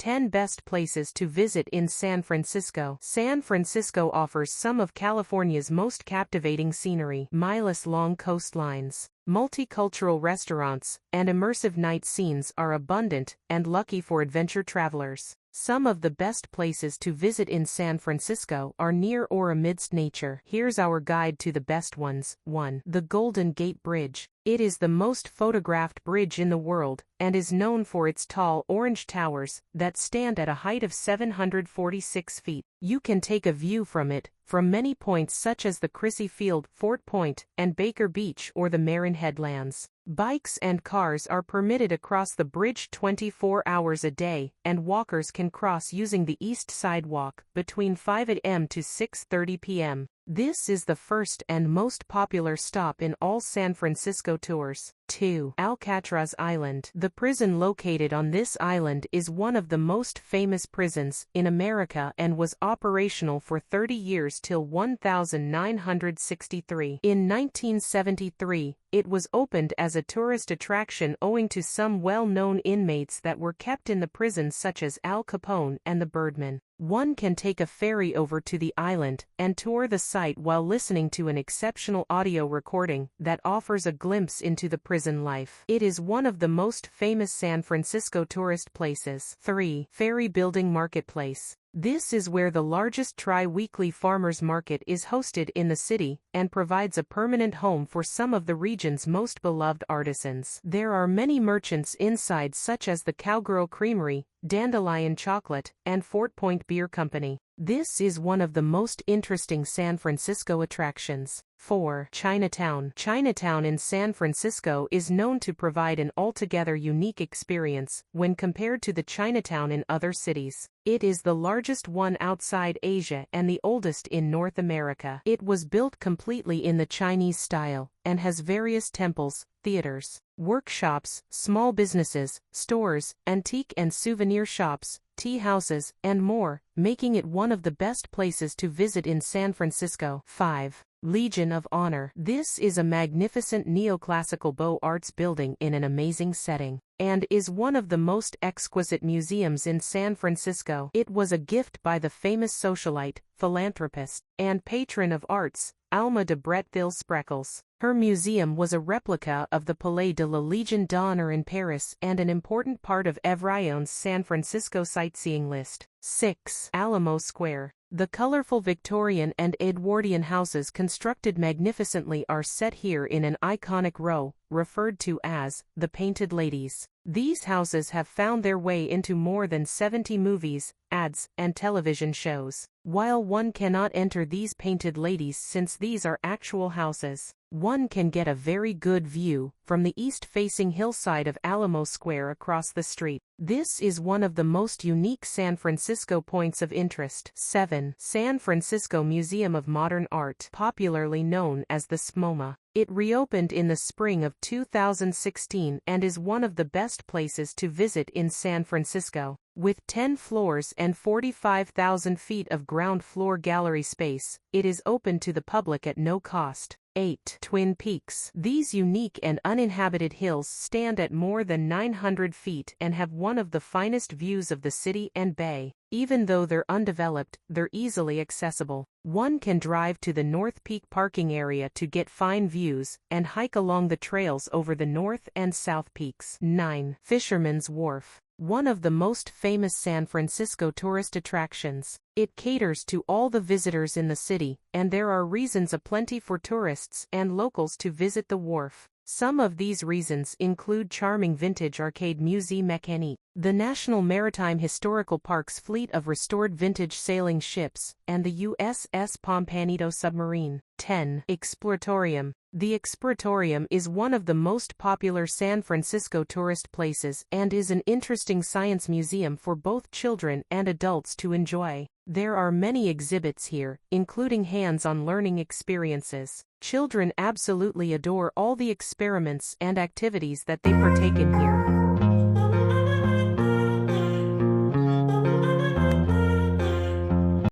10 Best Places to Visit in San Francisco. San Francisco offers some of California's most captivating scenery, miles-long coastlines, multicultural restaurants, and immersive night scenes are abundant and lucky for adventure travelers. Some of the best places to visit in San Francisco are near or amidst nature. Here's our guide to the best ones. 1. The Golden Gate Bridge. It is the most photographed bridge in the world, and is known for its tall orange towers that stand at a height of 746 feet. You can take a view from it, from many points such as the Crissy Field, Fort Point, and Baker Beach or the Marin Headlands. Bikes and cars are permitted across the bridge 24 hours a day, and walkers can cross using the east sidewalk between 5 a.m. to 6:30 p.m. This is the first and most popular stop in all San Francisco tours. 2. Alcatraz Island. The prison located on this island is one of the most famous prisons in America and was operational for 30 years till 1963. In 1973, it was opened as a tourist attraction owing to some well-known inmates that were kept in the prison such as Al Capone and the Birdman. One can take a ferry over to the island and tour the site while listening to an exceptional audio recording that offers a glimpse into the prison life. It is one of the most famous San Francisco tourist places. 3. Ferry Building Marketplace. This is where the largest tri-weekly farmers market is hosted in the city, and provides a permanent home for some of the region's most beloved artisans. There are many merchants inside such as the Cowgirl Creamery, Dandelion Chocolate, and Fort Point Beer Company. This is one of the most interesting San Francisco attractions. 4. Chinatown. Chinatown in San Francisco is known to provide an altogether unique experience when compared to the Chinatown in other cities. It is the largest one outside Asia and the oldest in North America. It was built completely in the Chinese style and has various temples, theaters, workshops, small businesses, stores, antique and souvenir shops, tea houses, and more, making it one of the best places to visit in San Francisco. 5. Legion of Honor. This is a magnificent neoclassical Beaux Arts building in an amazing setting, and is one of the most exquisite museums in San Francisco. It was a gift by the famous socialite, philanthropist, and patron of arts, Alma de Bretteville-Spreckels. Her museum was a replica of the Palais de la Légion d'Honneur in Paris and an important part of Evrion's San Francisco sightseeing list. 6. Alamo Square. The colorful Victorian and Edwardian houses constructed magnificently are set here in an iconic row, referred to as the Painted Ladies. These houses have found their way into more than 70 movies, ads, and television shows. While one cannot enter these Painted Ladies since these are actual houses, one can get a very good view from the east-facing hillside of Alamo Square across the street. This is one of the most unique San Francisco points of interest. 7. San Francisco Museum of Modern Art, popularly known as the SMOMA. It reopened in the spring of 2016 and is one of the best places to visit in San Francisco. With 10 floors and 45,000 feet of ground floor gallery space, it is open to the public at no cost. 8. Twin Peaks. These unique and uninhabited hills stand at more than 900 feet and have one of the finest views of the city and bay. Even though they're undeveloped, they're easily accessible. One can drive to the North Peak parking area to get fine views, and hike along the trails over the North and South Peaks. 9. Fishermans Wharf. One of the most famous San Francisco tourist attractions. It caters to all the visitors in the city, and there are reasons aplenty for tourists and locals to visit the wharf. Some of these reasons include charming vintage arcade Musée Mécanique, the National Maritime Historical Park's fleet of restored vintage sailing ships, and the USS Pompanito submarine. 10. Exploratorium. The Exploratorium is one of the most popular San Francisco tourist places and is an interesting science museum for both children and adults to enjoy. There are many exhibits here, including hands-on learning experiences. Children absolutely adore all the experiments and activities that they partake in here.